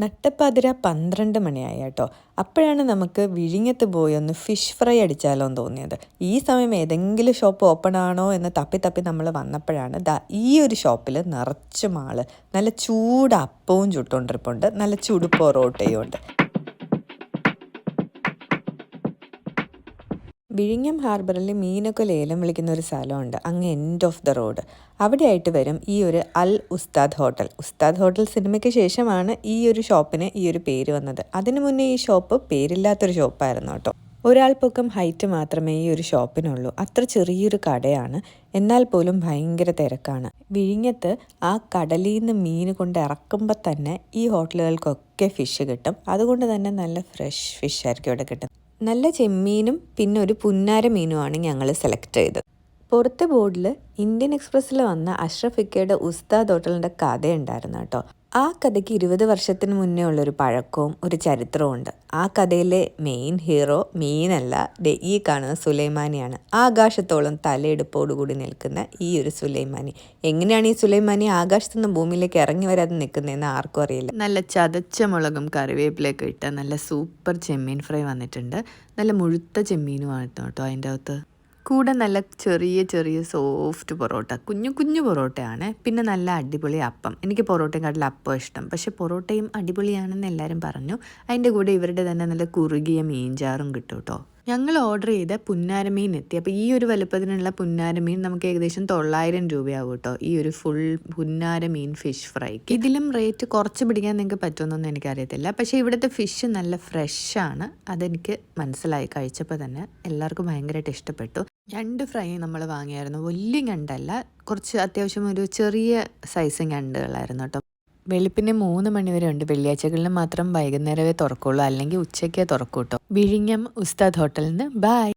നട്ടപ്പാതിര 12 മണിയായി കേട്ടോ. അപ്പോഴാണ് നമുക്ക് വിഴിഞ്ഞത്ത് പോയി ഒന്ന് ഫിഷ് ഫ്രൈ അടിച്ചാലോ എന്ന് തോന്നിയത്. ഈ സമയം ഏതെങ്കിലും ഷോപ്പ് ഓപ്പൺ ആണോ എന്ന് തപ്പി നമ്മൾ വന്നപ്പോഴാണ് ഈ ഒരു ഷോപ്പിൽ നിറച്ചും ആള് നല്ല ചൂട് അപ്പവും ചുട്ടുകൊണ്ടിരിപ്പുണ്ട്, നല്ല ചൂട് പൊറോട്ടയും ഉണ്ട്. വിഴിഞ്ഞം ഹാർബറിൽ മീനൊക്കെ ലേലം വിളിക്കുന്ന ഒരു സ്ഥലമുണ്ട്, അങ്ങ് എൻഡ് ഓഫ് ദ റോഡ്. അവിടെയായിട്ട് വരും ഈ ഒരു അൽ ഉസ്താദ് ഹോട്ടൽ. ഉസ്താദ് ഹോട്ടൽ സിനിമയ്ക്ക് ശേഷമാണ് ഈ ഒരു ഷോപ്പിന് ഈ ഒരു പേര് വന്നത്. അതിനു മുന്നേ ഈ ഷോപ്പ് പേരില്ലാത്തൊരു ഷോപ്പായിരുന്നു കേട്ടോ. ഒരാൾ പൊക്കം ഹൈറ്റ് മാത്രമേ ഈ ഒരു ഷോപ്പിനുള്ളൂ. അത്ര ചെറിയൊരു കടയാണ്, എന്നാൽ പോലും ഭയങ്കര തിരക്കാണ്. വിഴിഞ്ഞത്ത് ആ കടലിൽ നിന്ന് മീൻ കൊണ്ട് ഇറക്കുമ്പോൾ തന്നെ ഈ ഹോട്ടലുകൾക്കൊക്കെ ഫിഷ് കിട്ടും. അതുകൊണ്ട് തന്നെ നല്ല ഫ്രഷ് ഫിഷ് ആയിരിക്കും ഇവിടെ കിട്ടും. നല്ല ചെമ്മീനും പിന്നെ ഒരു പുന്നാര മീനുമാണ് ഞങ്ങൾ സെലക്ട് ചെയ്തത്. പുറത്തെ ബോർഡിൽ ഇന്ത്യൻ എക്സ്പ്രസ്സിൽ വന്ന അഷ്റഫ് ഇക്കയുടെ ഉസ്താദ് ഹോട്ടലിൻ്റെ കഥയുണ്ടായിരുന്നു കേട്ടോ. ആ കഥയ്ക്ക് 20 വർഷത്തിന് മുന്നേ ഉള്ളൊരു പഴക്കവും ഒരു ചരിത്രവും ഉണ്ട്. ആ കഥയിലെ മെയിൻ ഹീറോ മീനല്ല, ഈ കാണുന്ന സുലൈമാനിയാണ്. ആകാശത്തോളം തലയെടുപ്പോടുകൂടി നിൽക്കുന്ന ഈ ഒരു സുലൈമാനി. എങ്ങനെയാണ് ഈ സുലൈമാനി ആകാശത്തു നിന്ന് ഭൂമിയിലേക്ക് ഇറങ്ങി വരാതെ നിൽക്കുന്നതെന്ന് ആർക്കും അറിയില്ല. നല്ല ചതച്ച മുളകും കറിവേപ്പിലൊക്കെ ഇട്ട് നല്ല സൂപ്പർ ചെമ്മീൻ ഫ്രൈ വന്നിട്ടുണ്ട്. നല്ല മുഴുത്ത ചെമ്മീനുമാണ് കേട്ടോ അതിൻ്റെ അകത്ത്. കൂടെ നല്ല ചെറിയ ചെറിയ സോഫ്റ്റ് പൊറോട്ട, കുഞ്ഞു കുഞ്ഞു പൊറോട്ടയാണ്. പിന്നെ നല്ല അടിപൊളി അപ്പം. എനിക്ക് പൊറോട്ടയെക്കാട്ടിലും അപ്പം ഇഷ്ടം, പക്ഷേ പൊറോട്ടയും അടിപൊളിയാണെന്ന് എല്ലാവരും പറഞ്ഞു. അതിൻ്റെ കൂടെ ഇവരുടെ തന്നെ നല്ല കുറുകിയ മീൻചാറും കിട്ടും കേട്ടോ. ഞങ്ങൾ ഓർഡർ ചെയ്ത പുന്നാരമീൻ എത്തി. അപ്പോൾ ഈ ഒരു വലുപ്പത്തിനുള്ള പുന്നാരമീൻ നമുക്ക് ഏകദേശം 900 രൂപയാവും കേട്ടോ, ഈ ഒരു ഫുൾ പുന്നാരമീൻ ഫിഷ് ഫ്രൈക്ക്. ഇതിലും റേറ്റ് കുറച്ച് പിടിക്കാൻ നിങ്ങൾക്ക് പറ്റുമെന്നൊന്നും എനിക്കറിയത്തില്ല, പക്ഷേ ഇവിടുത്തെ ഫിഷ് നല്ല ഫ്രഷാണ്. അതെനിക്ക് മനസ്സിലായി, കഴിച്ചപ്പോൾ തന്നെ എല്ലാവർക്കും ഭയങ്കരമായിട്ട് ഇഷ്ടപ്പെട്ടു. 2 ഫ്രൈ നമ്മൾ വാങ്ങിയായിരുന്നു. വലിയ ഞണ്ടല്ല, കുറച്ച് അത്യാവശ്യം ഒരു ചെറിയ സൈസ് ഞണ്ടുകളായിരുന്നു കേട്ടോ. വെളുപ്പിന് 3 മണി വരെ ഉണ്ട്. വെള്ളിയാഴ്ചകളിൽ മാത്രം വൈകുന്നേരമേ തുറക്കുള്ളൂ, അല്ലെങ്കിൽ ഉച്ചയ്ക്കേ തുറക്കൂ കേട്ടോ. വിഴിഞ്ഞം ഉസ്താദ് ഹോട്ടലിൽ നിന്ന് ബൈ.